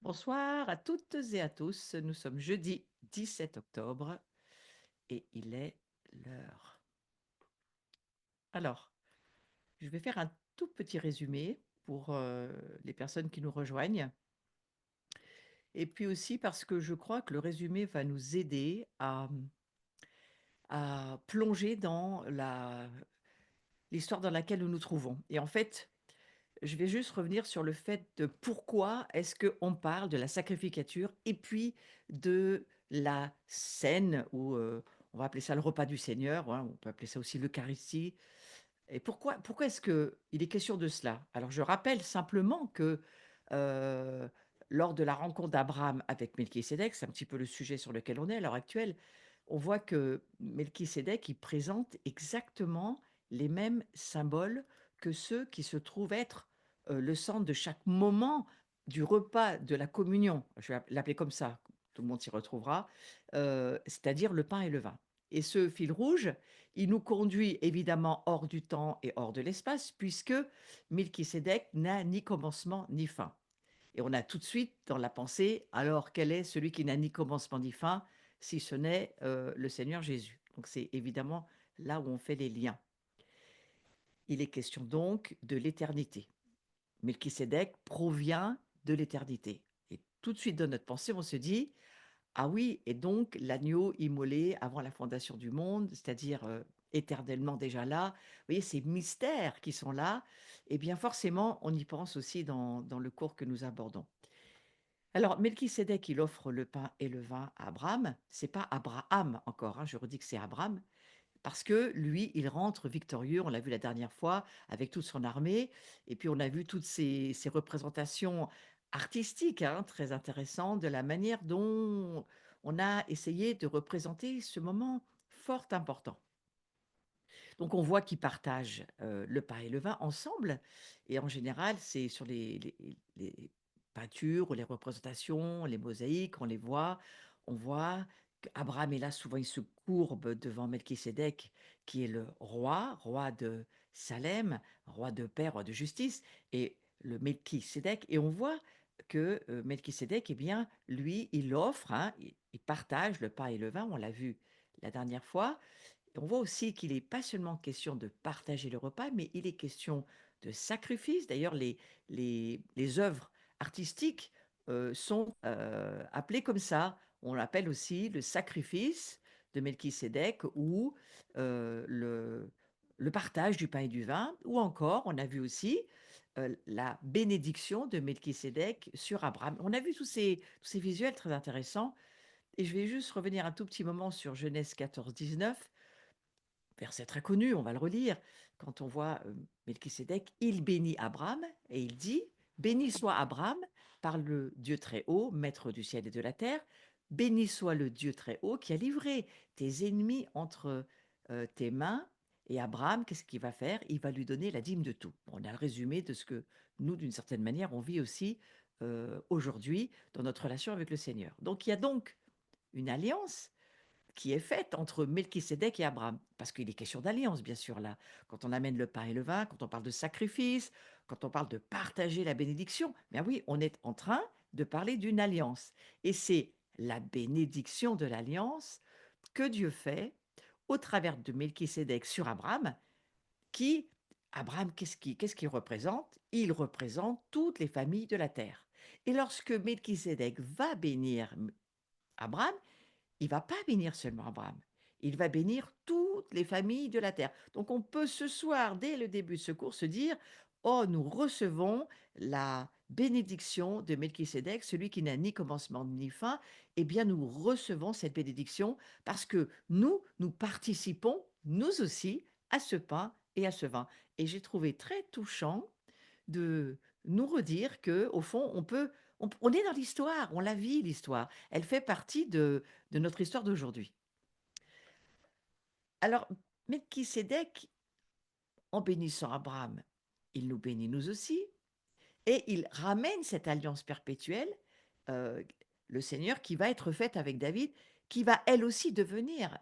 Bonsoir à toutes et à tous. Nous sommes jeudi 17 octobre et il est l'heure. Alors, je vais faire un tout petit résumé pour les personnes qui nous rejoignent. Et puis aussi parce que je crois que le résumé va nous aider à plonger dans l'histoire dans laquelle nous nous trouvons. Et en fait, je vais juste revenir sur le fait de pourquoi est-ce qu'on parle de la sacrificature et puis de la scène où, on va appeler ça le repas du Seigneur, hein, on peut appeler ça aussi l'Eucharistie. Et pourquoi est-ce qu'il est question de cela? Alors je rappelle simplement que, heu, lors de la rencontre d'Abraham avec Melchisédek, c'est un petit peu le sujet sur lequel on est à l'heure actuelle, on voit que Melchisédek, il présente exactement les mêmes symboles que ceux qui se trouvent être, le centre de chaque moment du repas de la communion. Je vais l'appeler comme ça, tout le monde s'y retrouvera, c'est-à-dire le pain et le vin. Et ce fil rouge, il nous conduit évidemment hors du temps et hors de l'espace, puisque Melchisédek n'a ni commencement ni fin. Et on a tout de suite dans la pensée, alors quel est celui qui n'a ni commencement ni fin, si ce n'est le Seigneur Jésus. Donc c'est évidemment là où on fait les liens. Il est question donc de l'éternité. Melchisédek provient de l'éternité. Et tout de suite dans notre pensée, on se dit, ah oui, et donc l'agneau immolé avant la fondation du monde, c'est-à-dire, éternellement déjà là. Vous voyez, ces mystères qui sont là, eh bien forcément, on y pense aussi dans le cours que nous abordons. Alors Melchisédek, il offre le pain et le vin à Abraham. C'est pas Abraham encore, hein, je redis que c'est Abraham, parce que lui, il rentre victorieux, on l'a vu la dernière fois, avec toute son armée et puis on a vu toutes ces représentations artistiques, hein, très intéressantes de la manière dont on a essayé de représenter ce moment fort important. Donc on voit qu'ils partagent, le pain et le vin ensemble et en général, c'est sur les peintures ou les représentations, les mosaïques, on voit qu'Abraham est là, souvent il se courbe devant Melchisédek qui est le roi de Salem, roi de paix, roi de justice et le Melchisédek et on voit que, Melchisédek, eh bien, lui, il offre, hein, il partage le pain et le vin, on l'a vu la dernière fois et on voit aussi qu'il n'est pas seulement question de partager le repas, mais il est question de sacrifice. D'ailleurs, les œuvres artistiques sont appelées comme ça. On l'appelle aussi le sacrifice de Melchisédek ou le partage du pain et du vin. Ou encore, on a vu aussi la bénédiction de Melchisédek sur Abraham. On a vu tous ces visuels très intéressants. Et je vais juste revenir un tout petit moment sur Genèse 14-19. Verset très connu, on va le relire. Quand on voit, Melchisédek, il bénit Abraham et il dit: «Béni soit Abraham par le Dieu très haut, maître du ciel et de la terre. Béni soit le Dieu très haut qui a livré tes ennemis entre, tes mains». Et Abraham, qu'est-ce qu'il va faire? Il va lui donner la dîme de tout. On a le résumé de ce que nous, d'une certaine manière, on vit aussi, aujourd'hui dans notre relation avec le Seigneur. Donc il y a donc une alliance qui est faite entre Melchisédek et Abraham. Parce qu'il est question d'alliance, bien sûr, là. Quand on amène le pain et le vin, quand on parle de sacrifice, quand on parle de partager la bénédiction, bien oui, on est en train de parler d'une alliance. Et c'est la bénédiction de l'alliance que Dieu fait au travers de Melchisédek sur Abraham, qui, Abraham, qu'est-ce qu'il représente? Il représente toutes les familles de la terre. Et lorsque Melchisédek va bénir Abraham, il va pas bénir seulement Abraham, il va bénir toutes les familles de la terre. Donc on peut ce soir, dès le début de ce cours, se dire: «Oh, nous recevons la bénédiction de Melchisédek, celui qui n'a ni commencement ni fin». Eh bien, nous recevons cette bénédiction parce que nous participons, nous aussi, à ce pain et à ce vin. Et j'ai trouvé très touchant de nous redire que au fond, on est dans l'histoire, on la vit l'histoire. Elle fait partie de notre histoire d'aujourd'hui. Alors, Melchisédek, en bénissant Abraham, il nous bénit nous aussi et il ramène cette alliance perpétuelle, heu, le Seigneur qui va être faite avec David, qui va elle aussi devenir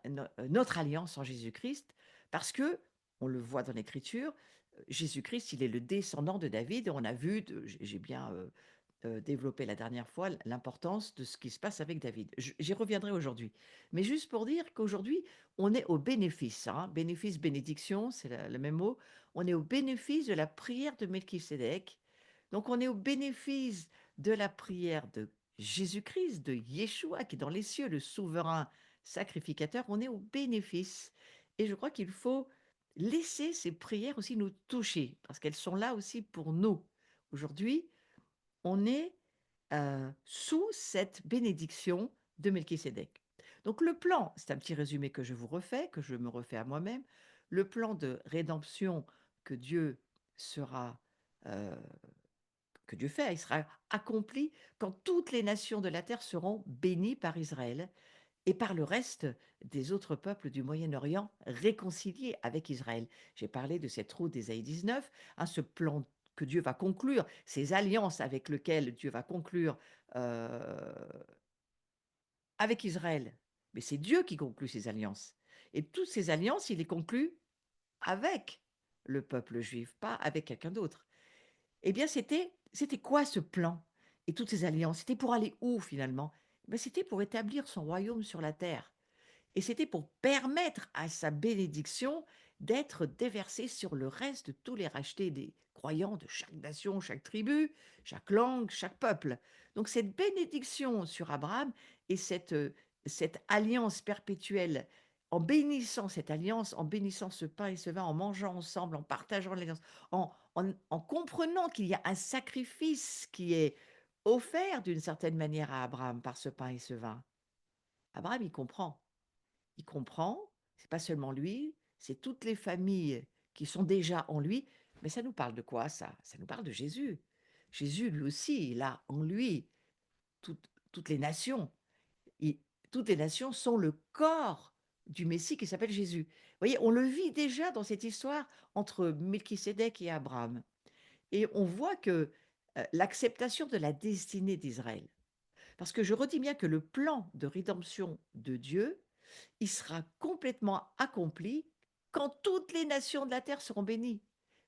notre alliance en Jésus-Christ parce que on le voit dans l'Écriture, Jésus-Christ, il est le descendant de David et on a vu de j'ai bien, développé la dernière fois l'importance de ce qui se passe avec David. J'y reviendrai aujourd'hui. Mais juste pour dire qu'aujourd'hui, on est au bénéfice, hein, bénéfice, bénédiction, c'est le même mot. On est au bénéfice de la prière de Melchisédek. Donc on est au bénéfice de la prière de Jésus-Christ, de Yeshua, qui est dans les cieux, le souverain sacrificateur. On est au bénéfice. Et je crois qu'il faut laisser ces prières aussi nous toucher, parce qu'elles sont là aussi pour nous. Aujourd'hui, on est sous cette bénédiction de Melchisédek. Donc le plan, c'est un petit résumé que je vous refais, que je me refais à moi-même, le plan de rédemption que Dieu sera, euh, que Dieu fait, il sera accompli quand toutes les nations de la terre seront bénies par Israël et par le reste des autres peuples du Moyen-Orient réconciliés avec Israël. J'ai parlé de cette route d'Ésaïe 19, hein, ce plan que Dieu va conclure, ces alliances avec lesquelles Dieu va conclure euh, avec Israël. Mais c'est Dieu qui conclut ces alliances. Et toutes ces alliances, il les conclut avec le peuple juif, pas avec quelqu'un d'autre. Eh bien, c'était quoi ce plan et toutes ces alliances? C'était pour aller où finalement? Ben, c'était pour établir son royaume sur la terre. Et c'était pour permettre à sa bénédiction d'être déversée sur le reste de tous les rachetés des croyants de chaque nation, chaque tribu, chaque langue, chaque peuple. Donc cette bénédiction sur Abraham et cette alliance perpétuelle, en bénissant cette alliance, en bénissant ce pain et ce vin, en mangeant ensemble, en partageant l'alliance, en comprenant qu'il y a un sacrifice qui est offert d'une certaine manière à Abraham par ce pain et ce vin. Abraham, il comprend, c'est pas seulement lui, c'est toutes les familles qui sont déjà en lui. Mais ça nous parle de quoi ça? Ça nous parle de Jésus. Jésus, lui aussi, il a en lui toutes les nations. Il- Toutes les nations sont le corps du Messie qui s'appelle Jésus. Vous voyez, on le vit déjà dans cette histoire entre Melchisédek et Abraham. Et on voit que l'acceptation de la destinée d'Israël, parce que je redis bien que le plan de rédemption de Dieu, il sera complètement accompli quand toutes les nations de la terre seront bénies.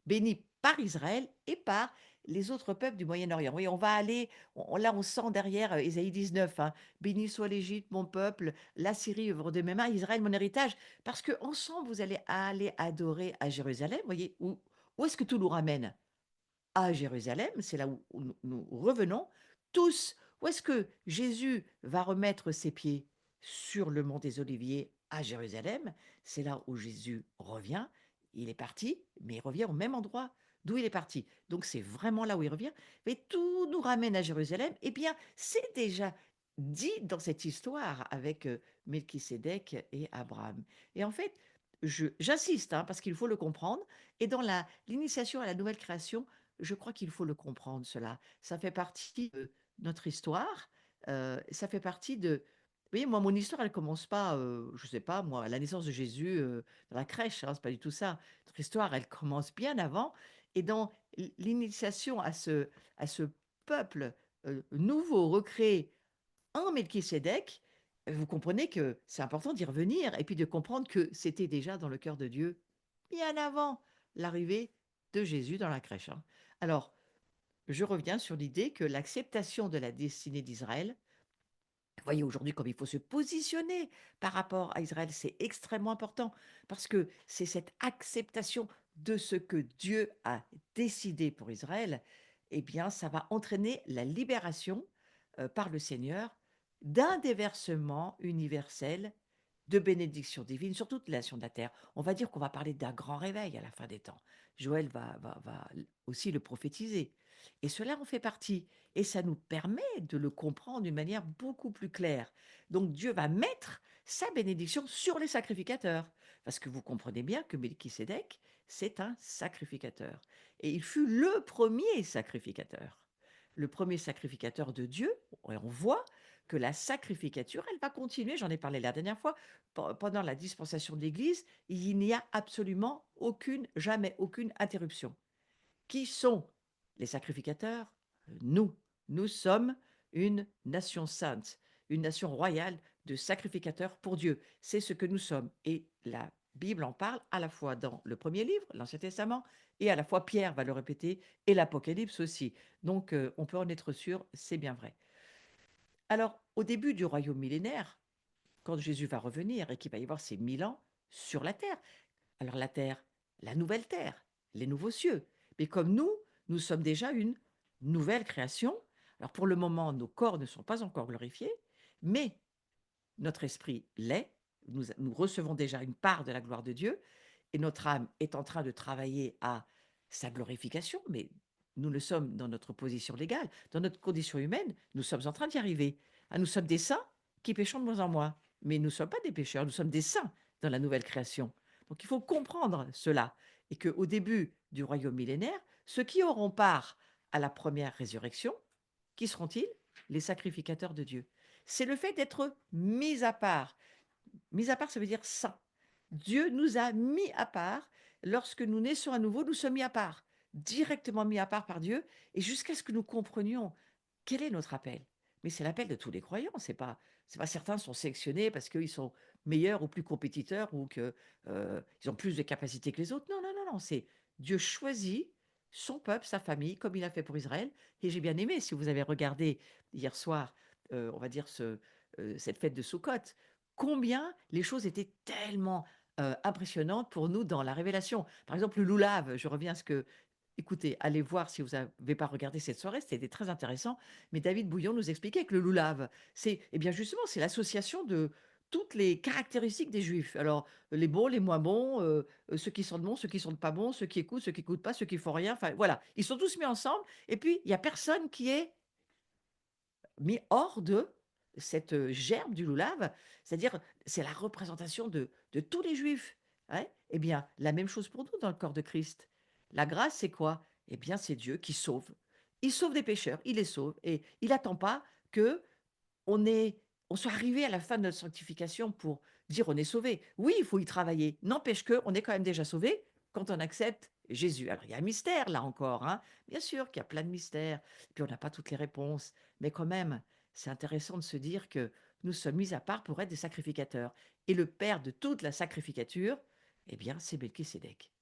Bénies par Israël et par les autres peuples du Moyen-Orient. Oui, on va aller, là on sent derrière Ésaïe 19, hein, béni soit l'Égypte, mon peuple, la Syrie, œuvre de mes mains, Israël, mon héritage, parce que ensemble vous allez aller adorer à Jérusalem. Voyez, où est-ce que tout nous ramène? À Jérusalem, c'est là où nous revenons tous. Où est-ce que Jésus va remettre ses pieds? Sur le mont des Oliviers à Jérusalem. C'est là où Jésus revient. Il est parti, mais il revient au même endroit d'où il est parti. Donc c'est vraiment là où il revient. Mais tout nous ramène à Jérusalem. Eh bien, c'est déjà dit dans cette histoire avec Melchisédek et Abraham. Et en fait, j'insiste, hein, parce qu'il faut le comprendre. Et dans l'initiation à la nouvelle création, je crois qu'il faut le comprendre cela. Ça fait partie de notre histoire, ça fait partie de vous voyez, moi, mon histoire, elle commence pas, je sais pas moi, à la naissance de Jésus, dans la crèche, hein, c'est pas du tout ça. Notre histoire, elle commence bien avant et dans l'initiation à ce peuple, nouveau, recréé en Melchisédek, vous comprenez que c'est important d'y revenir et puis de comprendre que c'était déjà dans le cœur de Dieu bien avant l'arrivée de Jésus dans la crèche, hein. Alors, je reviens sur l'idée que l'acceptation de la destinée d'Israël, vous voyez aujourd'hui comme il faut se positionner par rapport à Israël, c'est extrêmement important parce que c'est cette acceptation de ce que Dieu a décidé pour Israël, eh bien, ça va entraîner la libération par le Seigneur d'un déversement universel de bénédiction divine sur toute la nation de la terre. On va dire qu'on va parler d'un grand réveil à la fin des temps. Joël va aussi le prophétiser. Et cela en fait partie. Et ça nous permet de le comprendre d'une manière beaucoup plus claire. Donc Dieu va mettre sa bénédiction sur les sacrificateurs. Parce que vous comprenez bien que Melchisédek, c'est un sacrificateur. Et il fut le premier sacrificateur. Le premier sacrificateur de Dieu. Et on voit que la sacrificature, elle va continuer, j'en ai parlé la dernière fois, pendant la dispensation de l'Église, il n'y a absolument aucune, jamais aucune interruption. Qui sont les sacrificateurs? Nous. Nous sommes une nation sainte, une nation royale de sacrificateurs pour Dieu. C'est ce que nous sommes. Et Bible en parle à la fois dans le premier livre, l'Ancien Testament, et à la fois Pierre va le répéter, et l'Apocalypse aussi. Donc, on peut en être sûr, c'est bien vrai. Alors, au début du royaume millénaire, quand Jésus va revenir et qu'il va y avoir ces 1000 ans sur la terre, alors la terre, la nouvelle terre, les nouveaux cieux. Mais comme nous sommes déjà une nouvelle création. Alors pour le moment, nos corps ne sont pas encore glorifiés, mais notre esprit l'est. Nous recevons déjà une part de la gloire de Dieu et notre âme est en train de travailler à sa glorification, mais nous le sommes dans notre position légale, dans notre condition humaine, nous sommes en train d'y arriver. Ah, nous sommes des saints qui péchons de moins en moins, mais nous ne sommes pas des pécheurs, nous sommes des saints dans la nouvelle création. Donc il faut comprendre cela et qu'au début du royaume millénaire, ceux qui auront part à la première résurrection, qui seront-ils? Les sacrificateurs de Dieu. C'est le fait d'être mis à part. Mis à part, ça veut dire saint. Dieu nous a mis à part. Lorsque nous naissons à nouveau, nous sommes mis à part, directement mis à part par Dieu, et jusqu'à ce que nous comprenions quel est notre appel. Mais c'est l'appel de tous les croyants. C'est pas certains sont sélectionnés parce qu'ils sont meilleurs ou plus compétiteurs ou que ils ont plus de capacités que les autres. Non, non, non, non. C'est Dieu choisit son peuple, sa famille, comme il a fait pour Israël. Et j'ai bien aimé, si vous avez regardé hier soir, on va dire cette fête de Soukhot, combien les choses étaient tellement, impressionnantes pour nous dans la révélation. Par exemple, le loulave, je reviens à ce que écoutez, allez voir si vous n'avez pas regardé cette soirée, c'était très intéressant, mais David Bouillon nous expliquait que le loulave, c'est eh bien, justement, c'est l'association de toutes les caractéristiques des juifs. Alors, les bons, les moins bons, ceux qui sentent bons, ceux qui sentent pas bons, ceux qui écoutent pas, ceux qui font rien, enfin, voilà. Ils sont tous mis ensemble et puis il y a personne qui est mis hors de cette, gerbe du loulave, c'est-à-dire, c'est la représentation de tous les juifs, ouais. Eh bien, la même chose pour nous dans le corps de Christ. La grâce, c'est quoi? Eh bien, c'est Dieu qui sauve. Il sauve des pécheurs, il les sauve et il attend pas que on est on soit arrivé à la fin de notre sanctification pour dire: «On est sauvé». Oui, il faut y travailler. N'empêche que on est quand même déjà sauvé quand on accepte Jésus. Alors il y a un mystère là encore, hein. Bien sûr qu'il y a plein de mystères, puis on n'a pas toutes les réponses, mais quand même, c'est intéressant de se dire que nous sommes mis à part pour être des sacrificateurs et le père de toute la sacrificature, eh bien, c'est Melchisédek.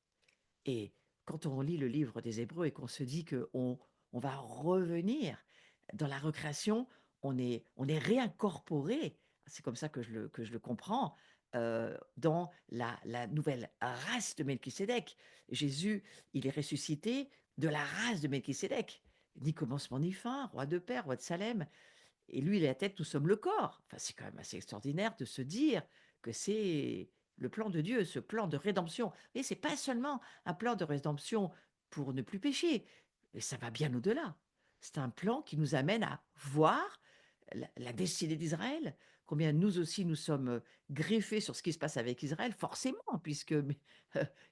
Et quand on lit le livre des Hébreux et qu'on se dit qu'on va revenir dans la recréation, on est réincorporé, c'est comme ça que je le comprends, dans la nouvelle race de Melchisédek. Jésus, il est ressuscité de la race de Melchisédek. Ni commencement ni fin, roi de paix, roi de Salem. Et lui, il est la tête, nous sommes le corps. Enfin, c'est quand même assez extraordinaire de se dire que c'est le plan de Dieu, ce plan de rédemption. Et c'est pas seulement un plan de rédemption pour ne plus pécher, mais ça va bien au-delà. C'est un plan qui nous amène à voir la destinée d'Israël, combien nous aussi nous sommes greffés sur ce qui se passe avec Israël, forcément, puisque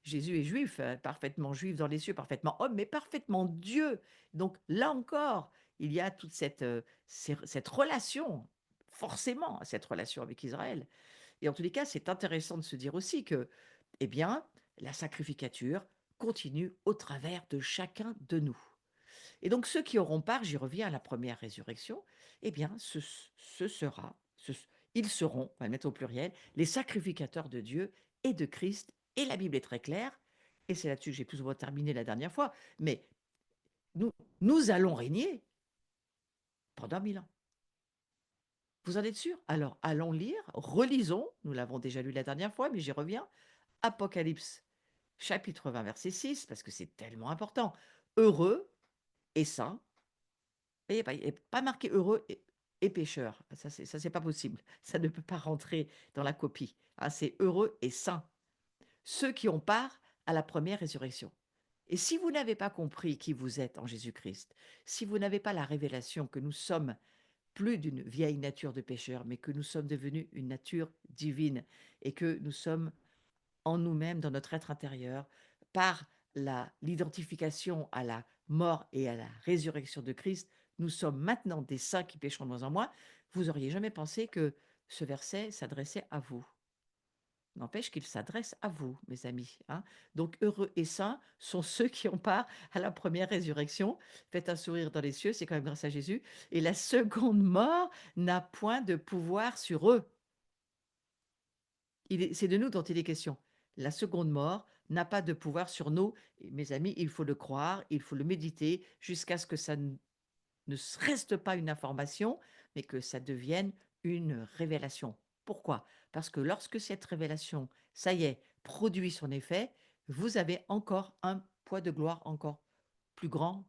Jésus est juif, parfaitement juif dans les cieux, parfaitement homme, mais parfaitement Dieu. Donc là encore, il y a toute cette relation, forcément, cette relation avec Israël. Et en tous les cas, c'est intéressant de se dire aussi que, eh bien, la sacrificature continue au travers de chacun de nous. Et donc ceux qui auront part, j'y reviens à la première résurrection, eh bien, ils seront, on va le mettre au pluriel, les sacrificateurs de Dieu et de Christ. Et la Bible est très claire, et c'est là-dessus que j'ai plus ou moins terminé la dernière fois, mais nous, nous allons régner pendant 1000 ans. Vous en êtes sûr? Alors, allons lire, relisons, nous l'avons déjà lu la dernière fois, mais j'y reviens. Apocalypse, chapitre 20, verset 6, parce que c'est tellement important. Heureux et saints, et il y a pas marqué heureux et pécheurs. Ça, c'est pas possible. Ça ne peut pas rentrer dans la copie. Ah, c'est heureux et saints, ceux qui ont part à la première résurrection. Et si vous n'avez pas compris qui vous êtes en Jésus-Christ, si vous n'avez pas la révélation que nous sommes plus d'une vieille nature de pécheur, mais que nous sommes devenus une nature divine et que nous sommes en nous-mêmes, dans notre être intérieur, par l'identification à la mort et à la résurrection de Christ, nous sommes maintenant des saints qui péchons de moins en moins. Vous auriez jamais pensé que ce verset s'adressait à vous. N'empêche qu'il s'adresse à vous, mes amis, hein. Donc heureux et saints sont ceux qui ont part à la première résurrection. Faites un sourire dans les cieux, c'est quand même grâce à Jésus. Et la seconde mort n'a point de pouvoir sur eux. C'est de nous dont il est question. la seconde mort n'a pas de pouvoir sur nous. Et mes amis, il faut le croire, il faut le méditer jusqu'à ce que ça ne reste pas une information, mais que ça devienne une révélation. Pourquoi? Parce que lorsque cette révélation, ça y est, produit son effet, vous avez encore un poids de gloire encore plus grand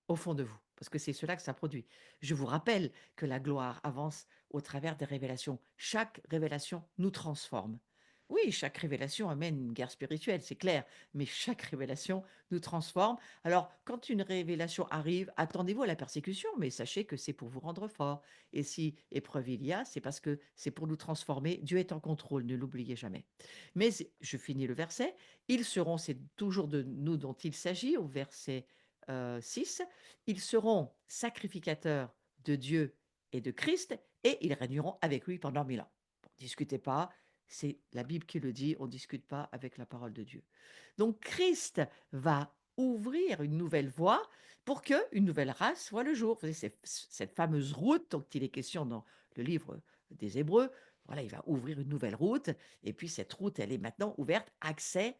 au fond de vous, parce que c'est cela que ça produit. Je vous rappelle que la gloire avance au travers des révélations. Chaque révélation nous transforme. Oui, chaque révélation amène une guerre spirituelle, c'est clair, mais chaque révélation nous transforme. Alors, quand une révélation arrive, attendez-vous à la persécution, mais sachez que c'est pour vous rendre fort. Et si épreuve il y a, c'est parce que c'est pour nous transformer. Dieu est en contrôle, ne l'oubliez jamais. Mais je finis le verset. Ils seront, c'est toujours de nous dont il s'agit, au verset 6, ils seront sacrificateurs de Dieu et de Christ et ils régneront avec lui pendant 1000 ans. Bon, discutez pas, c'est la Bible qui le dit, on ne discute pas avec la parole de Dieu. Donc Christ va ouvrir une nouvelle voie pour que une nouvelle race voit le jour. Vous voyez, cette fameuse route dont il est question dans le livre des Hébreux, voilà, il va ouvrir une nouvelle route et puis cette route, elle est maintenant ouverte, accès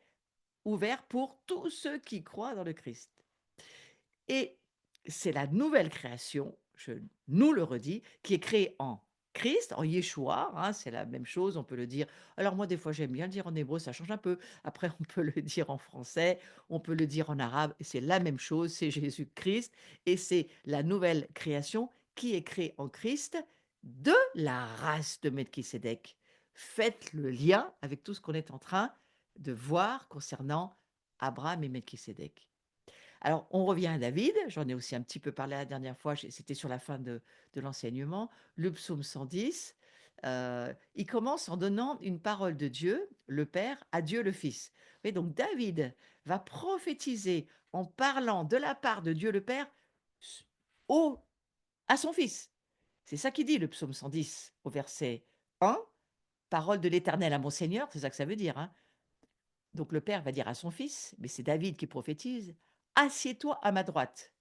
ouvert pour tous ceux qui croient dans le Christ. Et c'est la nouvelle création, je nous le redis, qui est créée en Christ, en Yeshua, hein, c'est la même chose, on peut le dire. Alors moi, des fois, j'aime bien le dire en hébreu, ça change un peu. Après, on peut le dire en français, on peut le dire en arabe, et c'est la même chose, c'est Jésus-Christ, et c'est la nouvelle création qui est créée en Christ de la race de Melchisédek. Faites le lien avec tout ce qu'on est en train de voir concernant Abraham et Melchisédek. Alors, on revient à David, j'en ai aussi un petit peu parlé la dernière fois, c'était sur la fin de l'enseignement, le psaume 110, il commence en donnant une parole de Dieu, le Père, à Dieu le Fils. Et donc David va prophétiser en parlant de la part de Dieu le Père s- au, à son Fils. C'est ça qu'il dit, le psaume 110, au verset 1, parole de l'Éternel à mon Seigneur, c'est ça que ça veut dire, hein. Donc le Père va dire à son Fils, mais c'est David qui prophétise, assieds-toi à ma droite.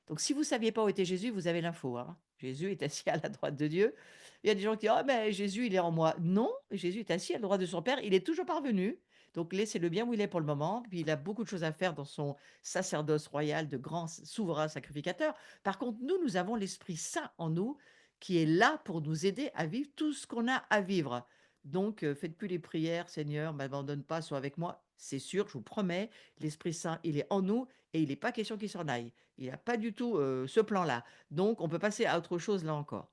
Donc si vous ne saviez pas où était Jésus, vous avez l'info, hein. Jésus est assis à la droite de Dieu. Il y a des gens qui disent: «Ah mais Jésus, il est en moi». Non, Jésus est assis à la droite de son Père, il est toujours parvenu. Donc laissez-le bien où il est pour le moment, puis il a beaucoup de choses à faire dans son sacerdoce royal de grand souverain sacrificateur. Par contre, nous avons l'Esprit Saint en nous qui est là pour nous aider à vivre tout ce qu'on a à vivre. Donc faites plus les prières: «Seigneur, m'abandonne pas, sois avec moi». C'est sûr, je vous promets, l'Esprit Saint, il est en nous et il n'est pas question qu'il s'en aille. Il a pas du tout, ce plan-là. Donc on peut passer à autre chose là encore.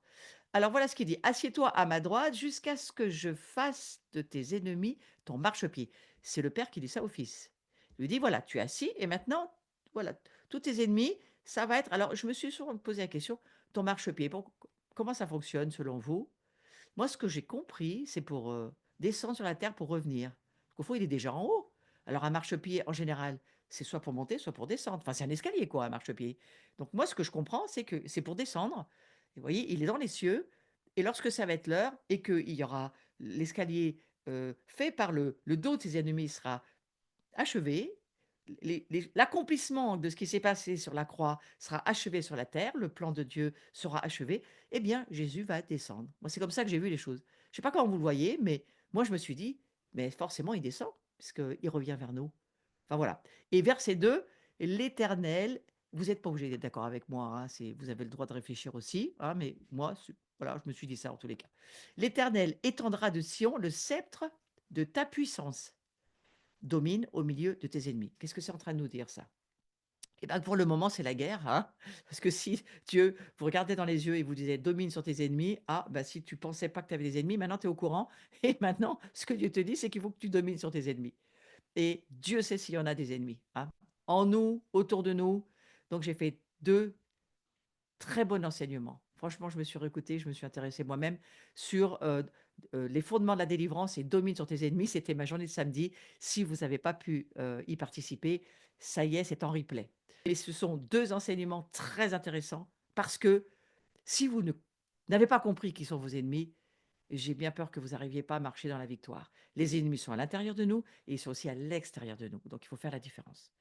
Alors voilà ce qu'il dit: «Assieds-toi à ma droite jusqu'à ce que je fasse de tes ennemis ton marchepied». C'est le père qui dit ça au fils. Il lui dit: «Voilà, tu es assis et maintenant, voilà, tous tes ennemis, ça va être». Alors je me suis souvent posé la question, ton marchepied, comment ça fonctionne selon vous? Moi, ce que j'ai compris, c'est pour, descendre sur la terre pour revenir. Qu'au fond, il est déjà en haut. Alors un marchepied, en général, c'est soit pour monter, soit pour descendre. Enfin, c'est un escalier, quoi, un marchepied. Donc moi, ce que je comprends, c'est que c'est pour descendre. Et vous voyez, il est dans les cieux et lorsque ça va être l'heure et qu'il y aura l'escalier, fait par le dos de ses ennemis sera achevé. L'accomplissement de ce qui s'est passé sur la croix sera achevé sur la terre, le plan de Dieu sera achevé, eh bien, Jésus va descendre. Moi, c'est comme ça que j'ai vu les choses. Je sais pas comment vous le voyez, mais moi, je me suis dit, mais forcément, il descend, puisqu'il revient vers nous. Enfin, voilà. Et verset 2, l'Éternel, vous n'êtes pas obligé d'être d'accord avec moi, hein, vous avez le droit de réfléchir aussi, hein, mais moi, voilà, je me suis dit ça en tous les cas. L'Éternel étendra de Sion le sceptre de ta puissance domine au milieu de tes ennemis. Qu'est-ce que c'est en train de nous dire ça? Eh ben, pour le moment, c'est la guerre, hein, parce que si Dieu vous regardait dans les yeux et vous disait: «Domine sur tes ennemis», ah, bah, si tu pensais pas que tu avais des ennemis, maintenant tu es au courant et maintenant ce que Dieu te dit, c'est qu'il faut que tu domines sur tes ennemis et Dieu sait s'il y en a des ennemis, hein, en nous, autour de nous. Donc j'ai fait 2 très bon enseignement. Franchement, je me suis réécoutée, je me suis intéressée moi-même sur, les fondements de la délivrance et domine sur tes ennemis. C'était ma journée de samedi. Si vous n'avez pas pu, y participer, ça y est, c'est en replay. Et ce sont 2 enseignements très intéressants parce que si vous n'avez pas compris qui sont vos ennemis, j'ai bien peur que vous n'arriviez pas à marcher dans la victoire. Les ennemis sont à l'intérieur de nous et ils sont aussi à l'extérieur de nous, donc il faut faire la différence.